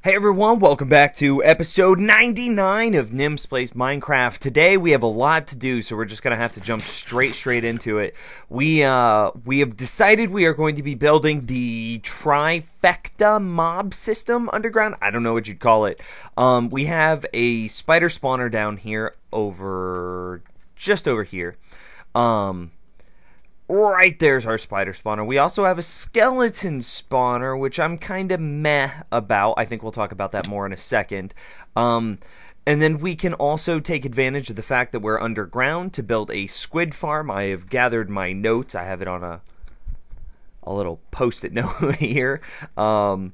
Hey everyone, welcome back to episode 99 of Nims Plays Minecraft. Today we have a lot to do, so we're just going to have to jump straight into it. We have decided we are going to be building the Trifecta mob system underground. I don't know what you'd call it. We have a spider spawner down here just over here. Right there's our spider spawner. We also have a skeleton spawner, which I'm kind of meh about. I think we'll talk about that more in a second. And then we can also take advantage of the fact that we're underground to build a squid farm. I have gathered my notes. I have it on a little post-it note here. And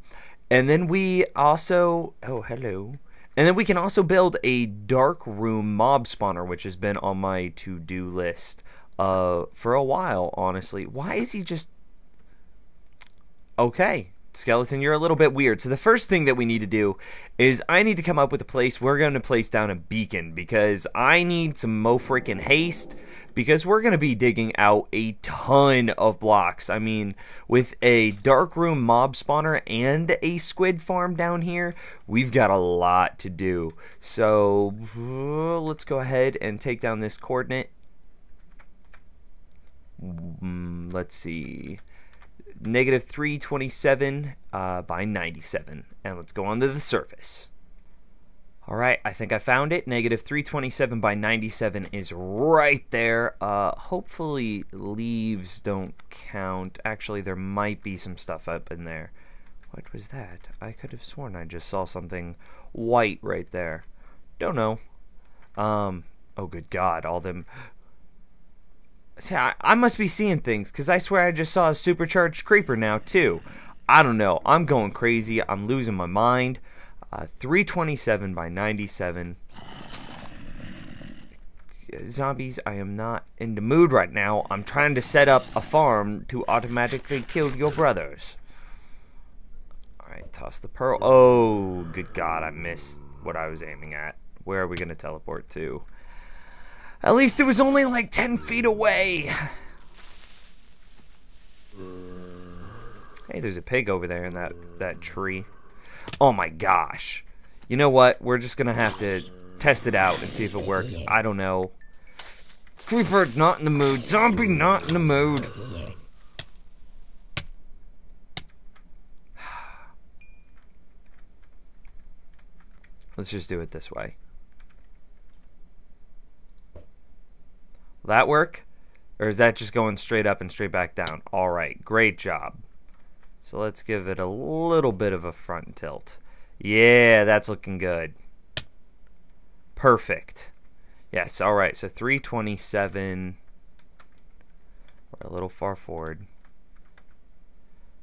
then we also... Oh, hello. And then we can also build a dark room mob spawner, which has been on my to-do list for a while, honestly. Why is he just... Okay, Skeleton, you're a little bit weird. So the first thing that we need to do is I need to come up with a place. We're going to place down a beacon because I need some mo freaking haste because we're going to be digging out a ton of blocks. I mean, with a dark room mob spawner and a squid farm down here, we've got a lot to do. So let's go ahead and take down this coordinate. Let's see, negative 327 by 97, and let's go on to the surface. Alright, I think I found it. Negative 327 by 97 is right there. Hopefully leaves don't count. Actually, there might be some stuff up in there. What was that? I could have sworn I just saw something white right there. Don't know. Oh good God, all them... See, I must be seeing things, because I swear I just saw a supercharged creeper now, too. I don't know. I'm going crazy. I'm losing my mind. 327 by 97. Zombies, I am not in the mood right now. I'm trying to set up a farm to automatically kill your brothers. Alright, toss the pearl. Oh, good God, I missed what I was aiming at. Where are we going to teleport to? At least it was only like 10 feet away. Hey, there's a pig over there in that tree. Oh my gosh. You know what? We're just going to have to test it out and see if it works. I don't know. Creeper, not in the mood. Zombie, not in the mood. Let's just do it this way. Will that work? Or is that just going straight up and straight back down? Alright, great job. So let's give it a little bit of a front tilt. Yeah, that's looking good. Perfect. Yes, alright, so 327. We're a little far forward.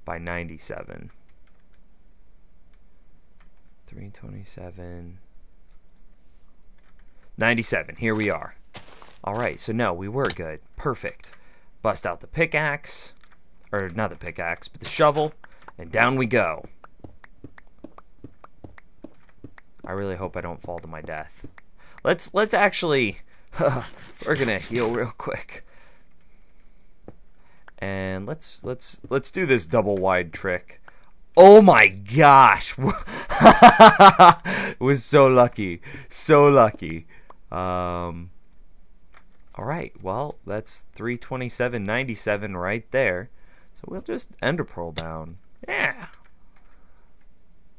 By 97. 327. 97, here we are. Alright, so no, we were good. Perfect. Bust out the pickaxe. Or, not the pickaxe, but the shovel. And down we go. I really hope I don't fall to my death. Let's actually... we're gonna heal real quick. And let's do this double wide trick. Oh my gosh! Was so lucky. So lucky. Alright, well, that's 327.97 right there. So we'll just ender pearl down. Yeah.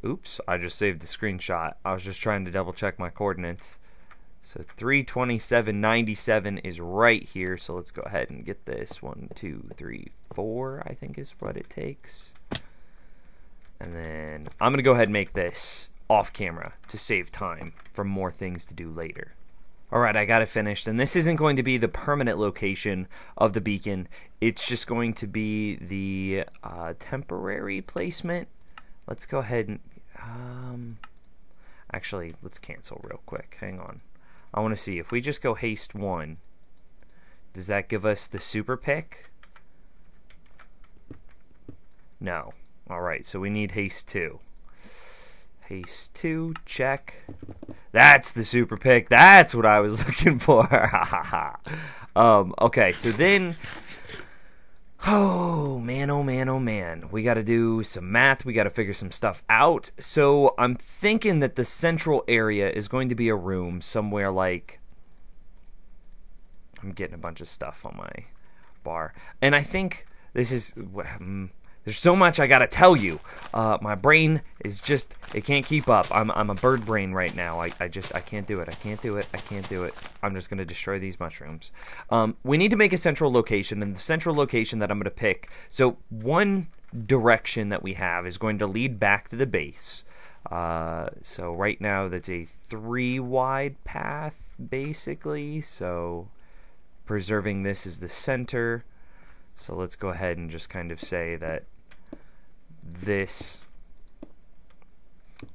Oops, I just saved the screenshot. I was just trying to double check my coordinates. So 327.97 is right here. So let's go ahead and get this. 1, 2, 3, 4, I think is what it takes. And then I'm going to go ahead and make this off camera to save time for more things to do later. Alright, I got it finished, and this isn't going to be the permanent location of the beacon. It's just going to be the temporary placement. Let's go ahead and... actually, let's cancel real quick. Hang on. I want to see. If we just go haste 1, does that give us the super pick? No. Alright, so we need haste 2. Haste 2, check. That's the super pick. That's what I was looking for. Okay, so then Oh man, oh man, oh man. We got to do some math. We got to figure some stuff out. So I'm thinking that the central area is going to be a room somewhere like... I'm getting a bunch of stuff on my bar. And I think this is... there's so much I gotta tell you. My brain is just... It can't keep up. I'm a bird brain right now. I can't do it. I can't do it. I can't do it. I'm just gonna destroy these mushrooms. We need to make a central location. And the central location that I'm gonna pick... So one direction that we have is going to lead back to the base. So right now that's a 3 wide path, basically. So... preserving this as the center. So let's go ahead and just kind of say that this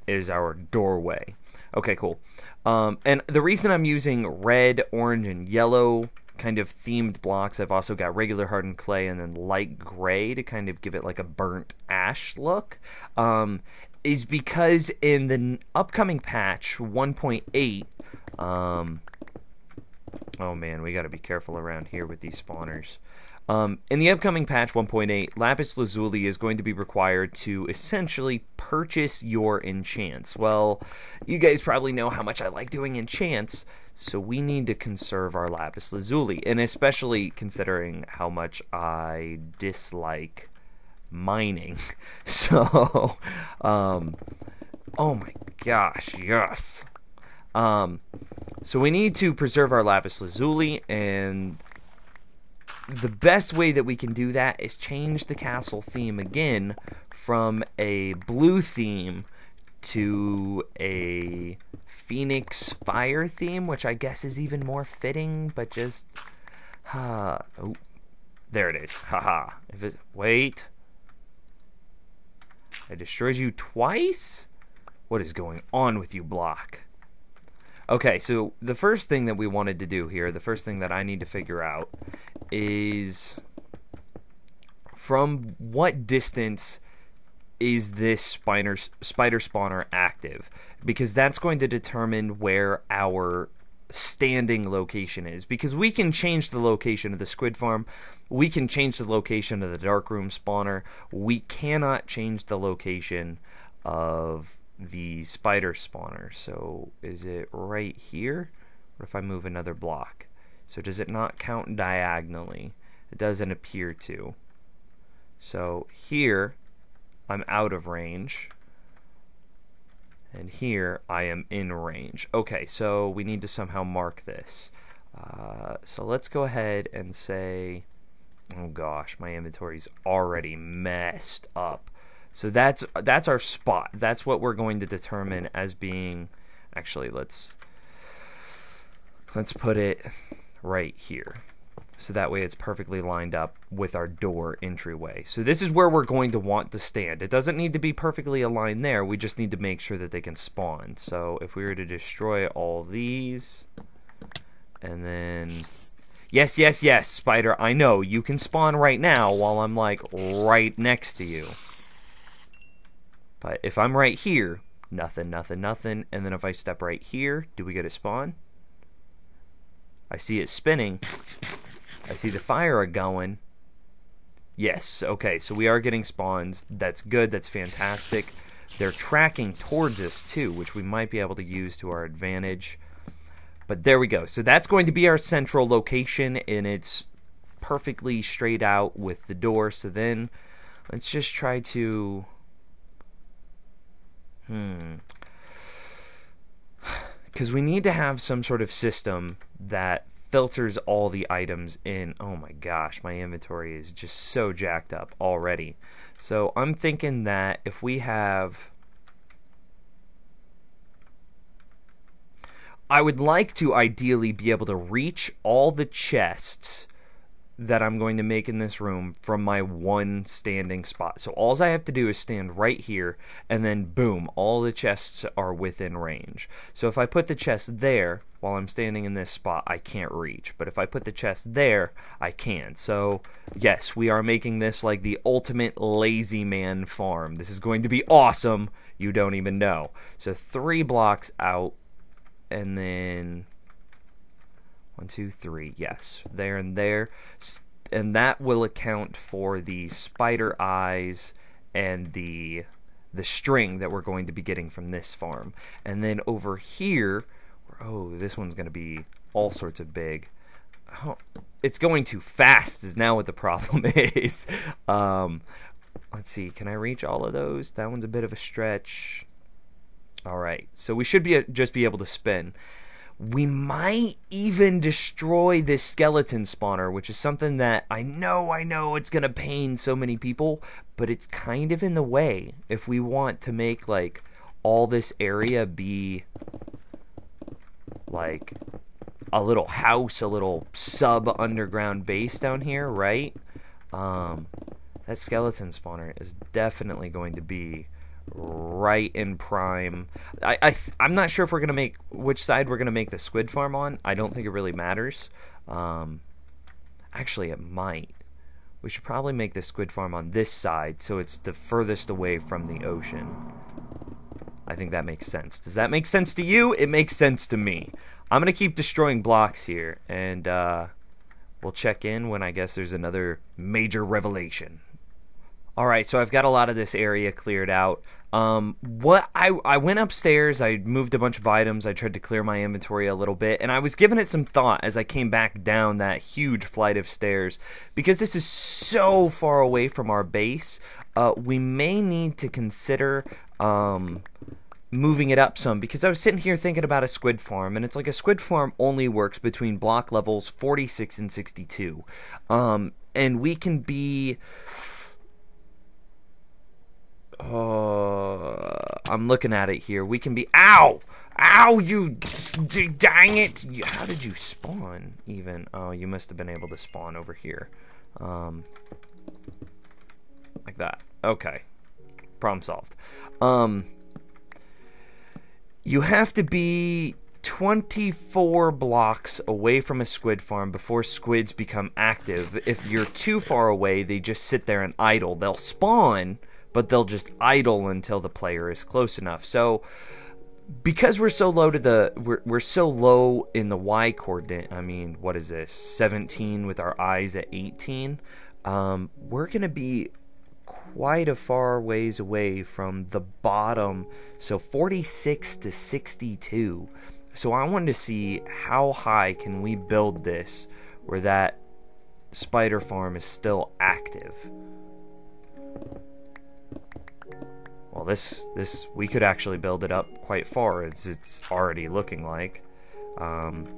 is our doorway. Okay, cool. And the reason I'm using red, orange, and yellow kind of themed blocks, I've also got regular hardened clay and then light gray to kind of give it like a burnt ash look, is because in the upcoming patch 1.8, oh man, we got to be careful around here with these spawners. In the upcoming patch 1.8, lapis lazuli is going to be required to essentially purchase your enchants. Well, you guys probably know how much I like doing enchants, so we need to conserve our lapis lazuli, and especially considering how much I dislike mining. So, oh my gosh, yes. So we need to preserve our lapis lazuli, and the best way that we can do that is change the castle theme again from a blue theme to a phoenix fire theme, which I guess is even more fitting, but just oh, there it is. Haha. Wait. I destroyed you twice? What is going on with you, block? Okay, so the first thing that we wanted to do here, the first thing that I need to figure out is from what distance is this spider spawner active? Because that's going to determine where our standing location is. Because we can change the location of the squid farm, we can change the location of the dark room spawner, we cannot change the location of the spider spawner. So is it right here? What if I move another block? So does it not count diagonally? It doesn't appear to. So here I'm out of range, and here I am in range. Okay, so we need to somehow mark this. So let's go ahead and say, oh gosh, my inventory's already messed up. So that's our spot. That's what we're going to determine as being, actually let's put it right here. So that way it's perfectly lined up with our door entryway. So this is where we're going to want to stand. It doesn't need to be perfectly aligned there. We just need to make sure that they can spawn. So if we were to destroy all these, and then... Yes, yes, yes, spider, I know. You can spawn right now while I'm, like, right next to you. But if I'm right here, nothing, nothing, nothing. And then if I step right here, do we get a spawn? I see it spinning. I see the fire going. Yes, okay, so we are getting spawns. That's good, that's fantastic. They're tracking towards us too, which we might be able to use to our advantage. But there we go. So that's going to be our central location, and it's perfectly straight out with the door. So then let's just try to... Because we need to have some sort of system that filters all the items in. Oh my gosh, my inventory is just so jacked up already. So I'm thinking that if we have... I would like to ideally be able to reach all the chests that I'm going to make in this room from my one standing spot. So all I have to do is stand right here, and then boom, all the chests are within range. So if I put the chest there while I'm standing in this spot, I can't reach. But if I put the chest there, I can. So yes, we are making this like the ultimate lazy man farm. This is going to be awesome. You don't even know. So 3 blocks out, and then 1, 2, 3. Yes, there and there. and that will account for the spider eyes and the string that we're going to be getting from this farm. And then over here, oh, this one's going to be all sorts of big. Oh, it's going too fast is now what the problem is. Let's see, can I reach all of those? That one's a bit of a stretch. All right, so we should just be able to spin. We might even destroy this skeleton spawner, which is something that I know it's going to pain so many people, but it's kind of in the way if we want to make like all this area be like a little house, a little sub underground base down here, right? That skeleton spawner is definitely going to be right in prime. I'm not sure if we're gonna make which side we're gonna make the squid farm on. I don't think it really matters. Actually, it might. We should probably make the squid farm on this side so it's the furthest away from the ocean. I think that makes sense. Does that make sense to you? It makes sense to me. I'm gonna keep destroying blocks here, and we'll check in when I guess there's another major revelation. Alright, so I've got a lot of this area cleared out. I went upstairs, I moved a bunch of items, I tried to clear my inventory a little bit, and I was giving it some thought as I came back down that huge flight of stairs. Because this is so far away from our base, we may need to consider moving it up some, because I was sitting here thinking about a squid farm, and it's like a squid farm only works between block levels 46 and 62. And we can be... I'm looking at it here. We can be... Ow! Ow, you... Dang it! How did you spawn, even? Oh, you must have been able to spawn over here. Like that. Okay. Problem solved. You have to be 24 blocks away from a squid farm before squids become active. If you're too far away, they just sit there and idle. They'll spawn, but they'll just idle until the player is close enough. So, because we're so low to the we're so low in the Y coordinate. I mean, what is this? 17 with our eyes at 18. We're gonna be quite a far ways away from the bottom. So 46 to 62. So I wanted to see how high can we build this where that spider farm is still active. Well, this we could actually build it up quite far, as it's already looking like. Can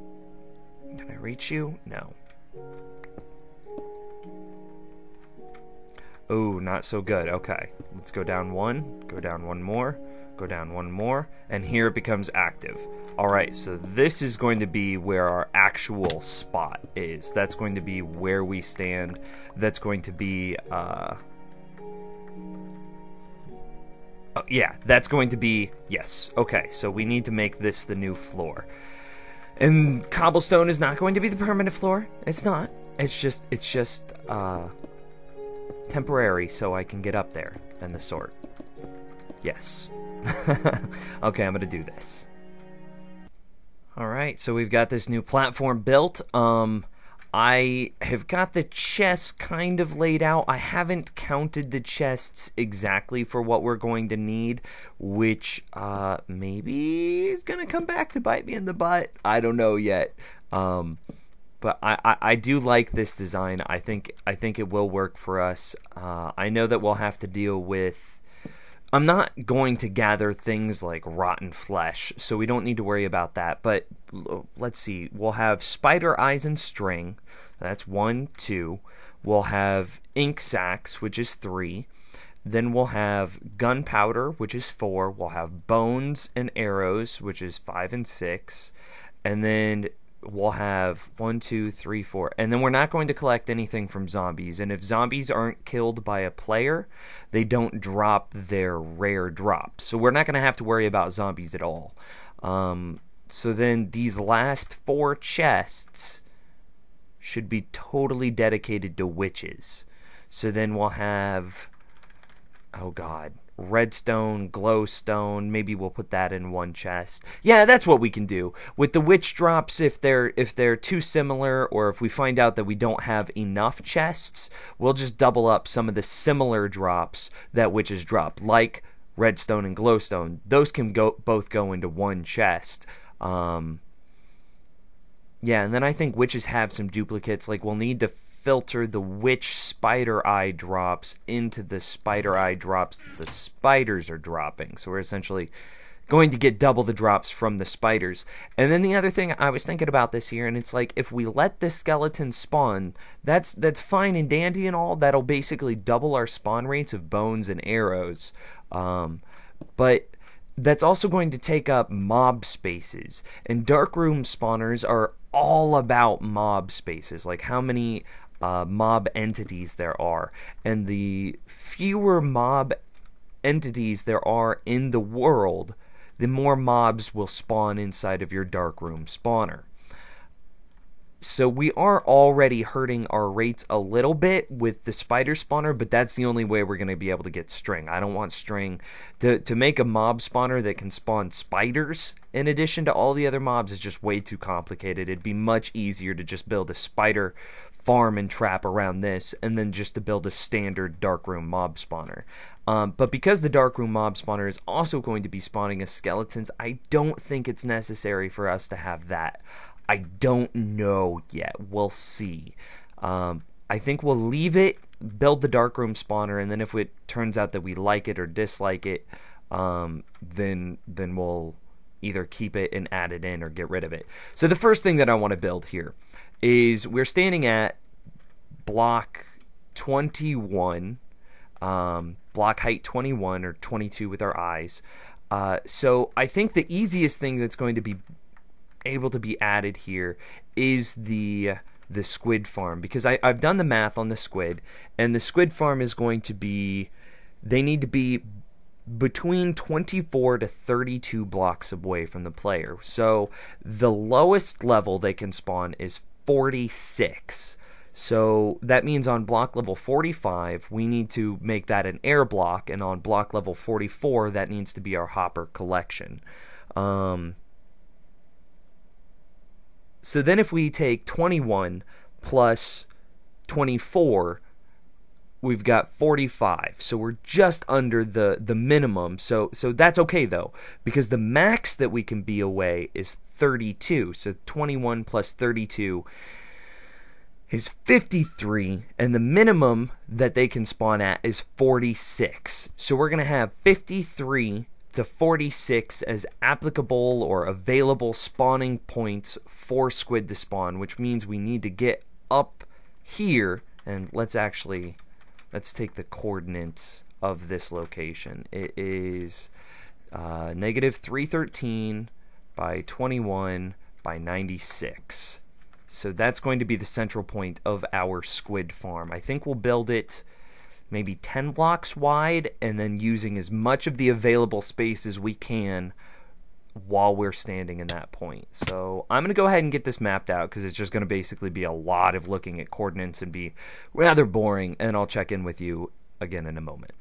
I reach you? No. Oh, not so good. Okay, let's go down one, go down one more, go down one more, and here it becomes active. Alright, so this is going to be where our actual spot is. That's going to be where we stand. That's going to be, yeah, that's going to be, yes. Okay, so we need to make this the new floor. And cobblestone is not going to be the permanent floor. It's not. It's just, temporary so I can get up there and the sort. Yes. Okay, I'm gonna do this. Alright, so we've got this new platform built. I have got the chests kind of laid out. I haven't counted the chests exactly for what we're going to need, which maybe is gonna come back to bite me in the butt. I don't know yet. But I do like this design. I think it will work for us. I know that we'll have to deal with... I'm not going to gather things like rotten flesh, so we don't need to worry about that. But let's see. We'll have spider eyes and string. That's 1, 2. We'll have ink sacs, which is 3. Then we'll have gunpowder, which is 4. We'll have bones and arrows, which is 5 and 6. And then... we'll have 1, 2, 3, 4, and then we're not going to collect anything from zombies. And if zombies aren't killed by a player, they don't drop their rare drops. So we're not going to have to worry about zombies at all. So then these last 4 chests should be totally dedicated to witches. So then we'll have, oh god, redstone, glowstone. Maybe we'll put that in one chest. Yeah, that's what we can do. With the witch drops, if they're too similar, or if we find out that we don't have enough chests, we'll just double up some of the similar drops that witches drop, like redstone and glowstone. Those can both go into one chest. Yeah, and then I think witches have some duplicates. Like, we'll need to filter the witch spider eye drops into the spider eye drops that the spiders are dropping. So we're essentially going to get double the drops from the spiders. And then the other thing, I was thinking about this here, and it's like, if we let the skeleton spawn, that's fine and dandy and all. That'll basically double our spawn rates of bones and arrows. But that's also going to take up mob spaces. And darkroom spawners are all about mob spaces, like how many mob entities there are. And the fewer mob entities there are in the world, the more mobs will spawn inside of your darkroom spawner. So we are already hurting our rates a little bit with the spider spawner, but that's the only way we're going to be able to get string. I don't want string. To make a mob spawner that can spawn spiders in addition to all the other mobs is just way too complicated. It'd be much easier to just build a spider farm and trap around this, and then just to build a standard darkroom mob spawner. But because the darkroom mob spawner is also going to be spawning as skeletons, I don't think it's necessary for us to have that. I don't know yet. We'll see. I think we'll leave it, build the darkroom spawner, and then if it turns out that we like it or dislike it, then we'll either keep it and add it in or get rid of it. So the first thing that I want to build here is we're standing at block 21, block height 21 or 22 with our eyes. So I think the easiest thing that's going to be able to be added here is the squid farm, because I've done the math on the squid, and the squid farm is going to be, they need to be between 24 to 32 blocks away from the player. So the lowest level they can spawn is 46. So that means on block level 45 we need to make that an air block, and on block level 44 that needs to be our hopper collection. So then if we take 21 plus 24, we've got 45. So we're just under the minimum. So that's okay though, because the max that we can be away is 32. So 21 plus 32 is 53, and the minimum that they can spawn at is 46. So we're going to have 53 to 46 as applicable or available spawning points for squid to spawn, which means we need to get up here, and let's take the coordinates of this location. It is negative 313 by 21 by 96. So that's going to be the central point of our squid farm. I think we'll build it maybe 10 blocks wide, and then using as much of the available space as we can while we're standing in that point. So I'm going to go ahead and get this mapped out, because it's just going to basically be a lot of looking at coordinates and be rather boring, and I'll check in with you again in a moment.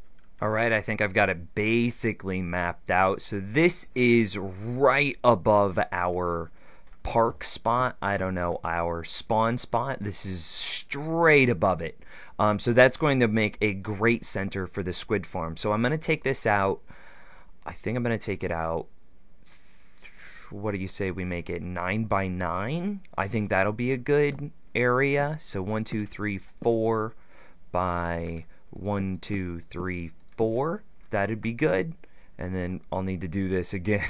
Alright, I think I've got it basically mapped out. So this is right above our park spot, our spawn spot. This is straight above it. So that's going to make a great center for the squid farm. So I'm going to take this out. I think I'm going to take it out. What do you say we make it 9 by 9? I think that'll be a good area. So 1, 2, 3, 4 by 1, 2, 3, 4. That'd be good. And then I'll need to do this again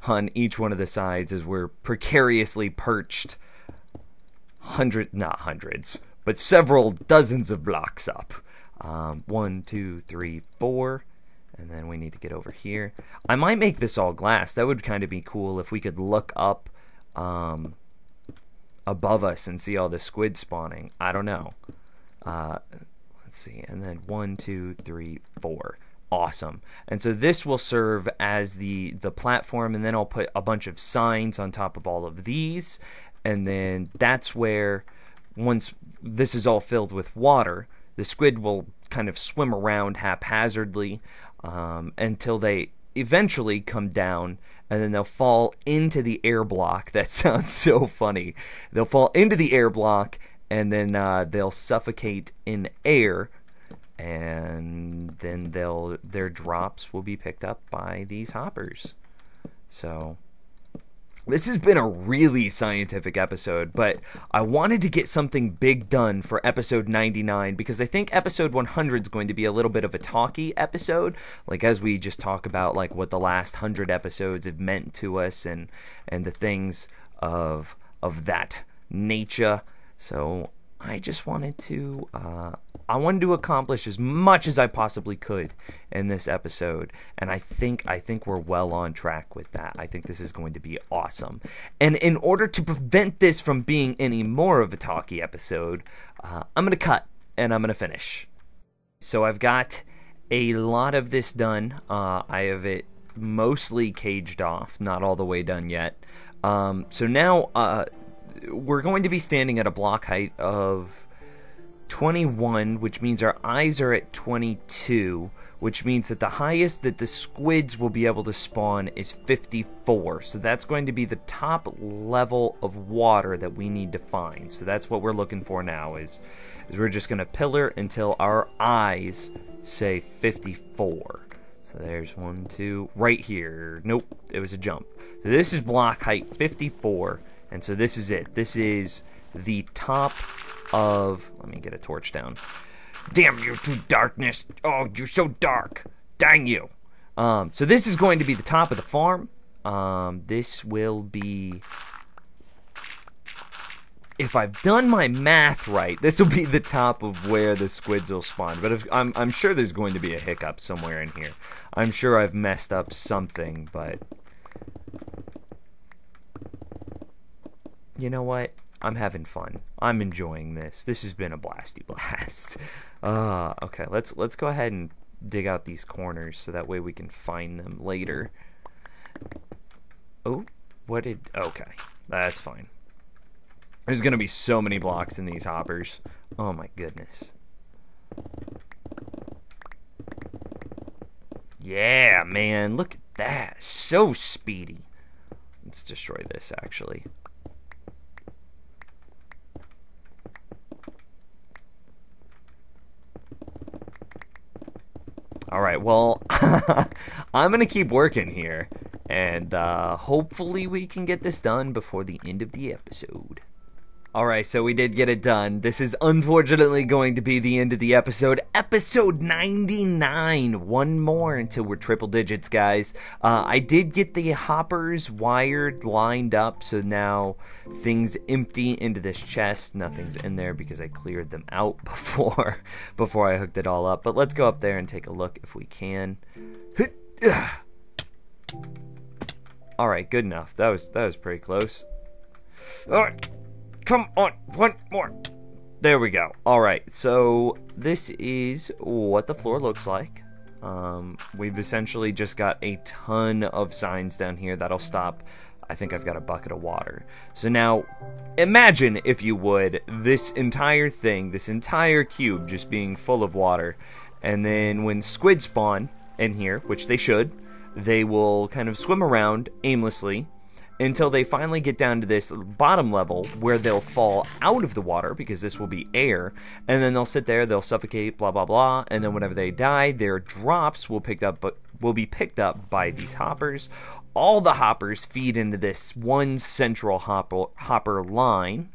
on each one of the sides as we're precariously perched not hundreds, but several dozens of blocks up. 1, 2, 3, 4. And then we need to get over here. I might make this all glass. That would kind of be cool if we could look up above us and see all the squid spawning. I don't know. Let's see. And then 1, 2, 3, 4. Awesome. And so this will serve as the platform, and then I'll put a bunch of signs on top of all of these, and then that's where, once this is all filled with water, the squid will kind of swim around haphazardly, until they eventually come down, and then they'll fall into the air block. That sounds so funny. They'll fall into the air block, and then they'll suffocate in air, and then their drops will be picked up by these hoppers. So this has been a really scientific episode, but I wanted to get something big done for episode 99 because I think episode 100 is going to be a little bit of a talky episode, like as we just talk about like what the last 100 episodes have meant to us and the things of that nature. So I just wanted to accomplish as much as I possibly could in this episode, and I think we're well on track with that. I think this is going to be awesome. And in order to prevent this from being any more of a talky episode, I'm going to cut and I'm going to finish. So I've got a lot of this done. I have it mostly caged off, not all the way done yet. So now we're going to be standing at a block height of 21, which means our eyes are at 22, which means that the highest that the squids will be able to spawn is 54. So that's going to be the top level of water that we need to find. So that's what we're looking for now is we're just going to pillar until our eyes say 54. So there's 1, 2, right here. Nope, it was a jump. So this is block height 54. And so this is it. This is the top of... Let me get a torch down. Damn you to darkness. Oh, you're so dark. Dang you. So this is going to be the top of the farm. This will be... If I've done my math right, this will be the top of where the squids will spawn. But I'm sure there's going to be a hiccup somewhere in here. I'm sure I've messed up something, but... You know what? I'm having fun. I'm enjoying this. This has been a blasty blast. Okay, let's go ahead and dig out these corners so that way we can find them later. Oh, okay, that's fine. There's gonna be so many blocks in these hoppers. Oh my goodness. Yeah, man, look at that. So speedy. Let's destroy this actually. Alright, well, I'm going to keep working here, and hopefully we can get this done before the end of the episode. Alright, so we did get it done. This is unfortunately going to be the end of the episode. Episode 99. One more until we're triple digits, guys. I did get the hoppers wired, lined up, so now things empty into this chest. Nothing's in there because I cleared them out before I hooked it all up. But let's go up there and take a look if we can. Alright, good enough. That was pretty close. Alright. Come on, one more. There we go. Alright, so this is what the floor looks like. We've essentially just got a ton of signs down here that'll stop. I think I've got a bucket of water. So now, imagine, if you would, this entire thing, this entire cube just being full of water. And then when squid spawn in here, which they should, they will kind of swim around aimlessly until they finally get down to this bottom level where they'll fall out of the water because this will be air, and then they'll sit there, they'll suffocate, blah blah blah, and then whenever they die, their drops will be picked up by these hoppers. All the hoppers feed into this one central hopper line,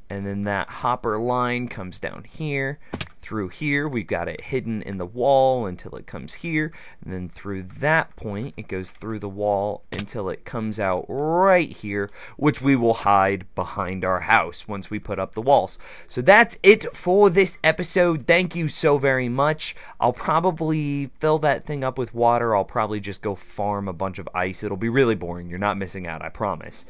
and then that hopper line comes down here. Through here, we've got it hidden in the wall until it comes here, and then through that point, it goes through the wall until it comes out right here, which we will hide behind our house once we put up the walls. So that's it for this episode. Thank you so very much. I'll probably fill that thing up with water. I'll probably just go farm a bunch of ice. It'll be really boring. You're not missing out, I promise.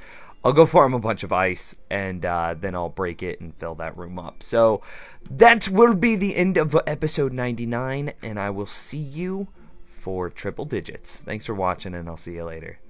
I'll go farm a bunch of ice, and then I'll break it and fill that room up. So that will be the end of episode 99, and I will see you for triple digits. Thanks for watching, and I'll see you later.